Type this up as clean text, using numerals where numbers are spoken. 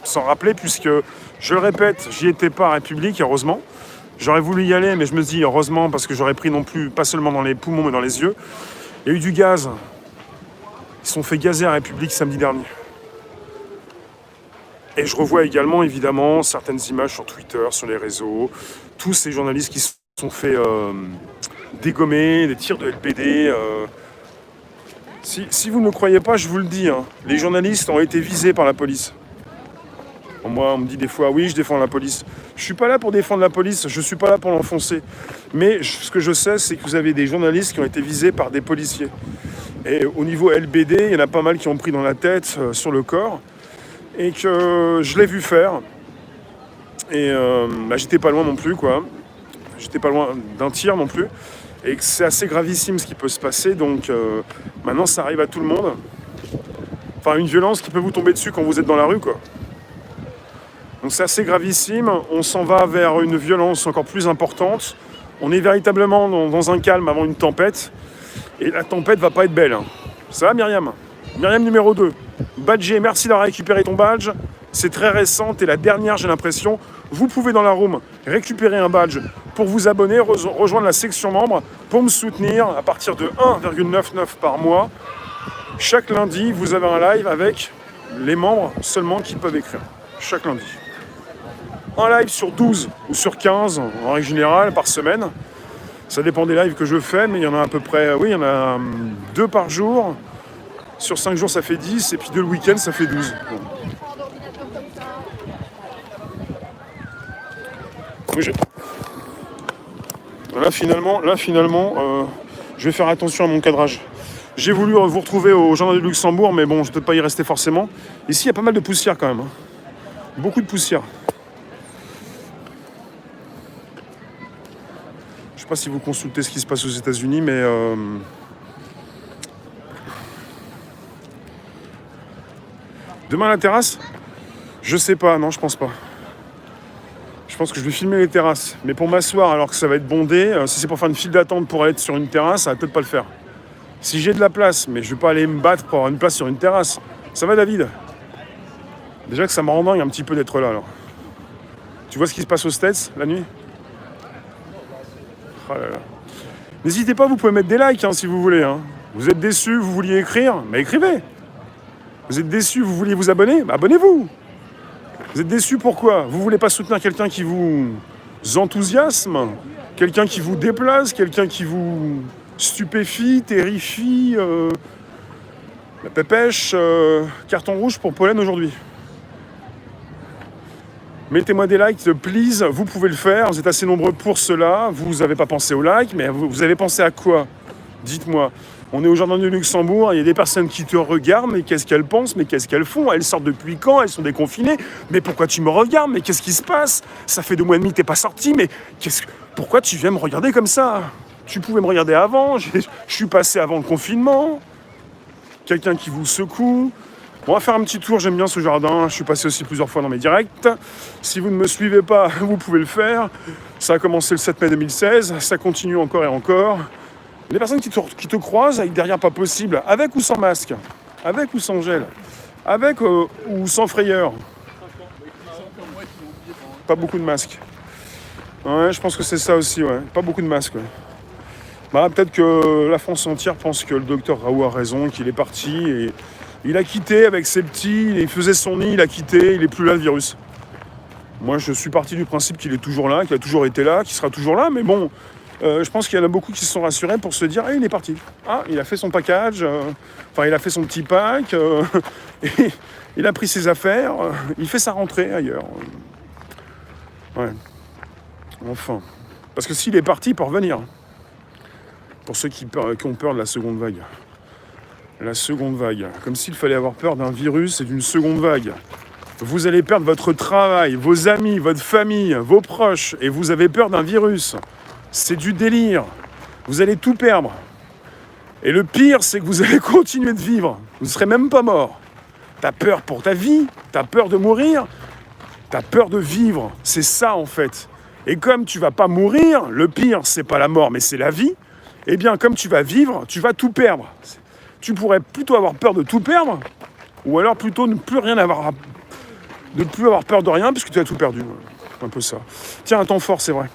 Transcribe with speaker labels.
Speaker 1: s'en rappeler, puisque, je le répète, j'y étais pas à République, heureusement. J'aurais voulu y aller, mais je me dis heureusement, parce que j'aurais pris non plus, pas seulement dans les poumons, mais dans les yeux. Il y a eu du gaz. Ils se sont fait gazer à République samedi dernier. Et je revois également, évidemment, certaines images sur Twitter, sur les réseaux, tous ces journalistes qui se sont fait dégommer, des tirs de LBD. Si vous ne me croyez pas, je vous le dis, hein, les journalistes ont été visés par la police. Moi, on me dit des fois, oui, je défends la police. Je suis pas là pour défendre la police, je suis pas là pour l'enfoncer. Mais ce que je sais, c'est que vous avez des journalistes qui ont été visés par des policiers. Et au niveau LBD, il y en a pas mal qui ont pris dans la tête, sur le corps. Et que je l'ai vu faire. Et j'étais pas loin non plus, quoi. J'étais pas loin d'un tir non plus. Et que c'est assez gravissime ce qui peut se passer. Donc maintenant, ça arrive à tout le monde. Enfin, une violence qui peut vous tomber dessus quand vous êtes dans la rue, quoi. Donc c'est assez gravissime, on s'en va vers une violence encore plus importante. On est véritablement dans un calme avant une tempête. Et la tempête va pas être belle. Ça va, Myriam? Myriam numéro 2. Badger, merci d'avoir récupéré ton badge. C'est très récent, t'es la dernière, j'ai l'impression. Vous pouvez dans la room récupérer un badge pour vous abonner, rejoindre la section membre pour me soutenir à partir de 1,99 par mois. Chaque lundi, vous avez un live avec les membres seulement qui peuvent écrire. Chaque lundi. Un live sur 12 ou sur 15 en règle générale par semaine. Ça dépend des lives que je fais, mais il y en a à peu près, oui, il y en a 2 par jour. Sur 5 jours, ça fait 10, et puis 2 le week-end, ça fait 12. Bon. Là, finalement, je vais faire attention à mon cadrage. J'ai voulu vous retrouver au Jardin du Luxembourg, mais bon, je ne peux pas y rester forcément. Ici, il y a pas mal de poussière quand même. Beaucoup de poussière. Je ne sais pas si vous consultez ce qui se passe aux États-Unis, mais demain à la terrasse? Je sais pas, non, je pense pas. Je pense que je vais filmer les terrasses. Mais pour m'asseoir alors que ça va être bondé, si c'est pour faire une file d'attente pour être sur une terrasse, ça va peut-être pas le faire. Si j'ai de la place, mais je vais pas aller me battre pour avoir une place sur une terrasse. Ça va, David? Déjà que ça me rend dingue un petit peu d'être là, alors. Tu vois ce qui se passe aux States la nuit? Oh là là. N'hésitez pas, vous pouvez mettre des likes si vous voulez. Vous êtes déçus, vous vouliez écrire, mais écrivez. Vous êtes déçus, vous vouliez vous abonner, abonnez-vous. Vous êtes déçus, pourquoi? Vous voulez pas soutenir quelqu'un qui vous enthousiasme, quelqu'un qui vous déplace, quelqu'un qui vous stupéfie, terrifie, la pépèche, carton rouge pour Pollen aujourd'hui. Mettez-moi des likes, please, vous pouvez le faire, vous êtes assez nombreux pour cela, vous n'avez pas pensé aux likes, mais vous avez pensé à quoi? Dites-moi. On est au Jardin du Luxembourg, il y a des personnes qui te regardent, mais qu'est-ce qu'elles pensent, mais qu'est-ce qu'elles font? Elles sortent depuis quand? Elles sont déconfinées? Mais pourquoi tu me regardes? Mais qu'est-ce qui se passe? Ça fait 2 mois et demi que t'es pas sorti, mais pourquoi tu viens me regarder comme ça? Tu pouvais me regarder avant, je suis passé avant le confinement. Quelqu'un qui vous secoue. On va faire un petit tour, j'aime bien ce jardin, je suis passé aussi plusieurs fois dans mes directs. Si vous ne me suivez pas, vous pouvez le faire. Ça a commencé le 7 mai 2016, ça continue encore et encore. Les personnes qui te croisent avec derrière pas possible, avec ou sans masque, avec ou sans gel, avec ou sans frayeur. Pas beaucoup de masques. Ouais, je pense que c'est ça aussi, ouais. Pas beaucoup de masques, ouais. Peut-être que la France entière pense que le docteur Raoult a raison, qu'il est parti et il a quitté avec ses petits, il faisait son nid, il a quitté, il n'est plus là le virus. Moi je suis parti du principe qu'il est toujours là, qu'il a toujours été là, qu'il sera toujours là, mais bon, je pense qu'il y en a beaucoup qui se sont rassurés pour se dire « Ah, il est parti. Ah, il a fait son package, il a fait son petit pack, et il a pris ses affaires, il fait sa rentrée ailleurs. » Ouais. Enfin. Parce que s'il est parti, il peut revenir. Pour ceux qui ont peur de la seconde vague. La seconde vague. Comme s'il fallait avoir peur d'un virus et d'une seconde vague. Vous allez perdre votre travail, vos amis, votre famille, vos proches, et vous avez peur d'un virus. C'est du délire. Vous allez tout perdre. Et le pire, c'est que vous allez continuer de vivre. Vous ne serez même pas mort. T'as peur pour ta vie, t'as peur de mourir, t'as peur de vivre. C'est ça, en fait. Et comme tu vas pas mourir, le pire, c'est pas la mort, mais c'est la vie. Eh bien, comme tu vas vivre, tu vas tout perdre. Tu pourrais plutôt avoir peur de tout perdre, ou alors plutôt ne plus rien avoir de ne plus avoir peur de rien, puisque tu as tout perdu. Un peu ça. Tiens, un temps fort, c'est vrai.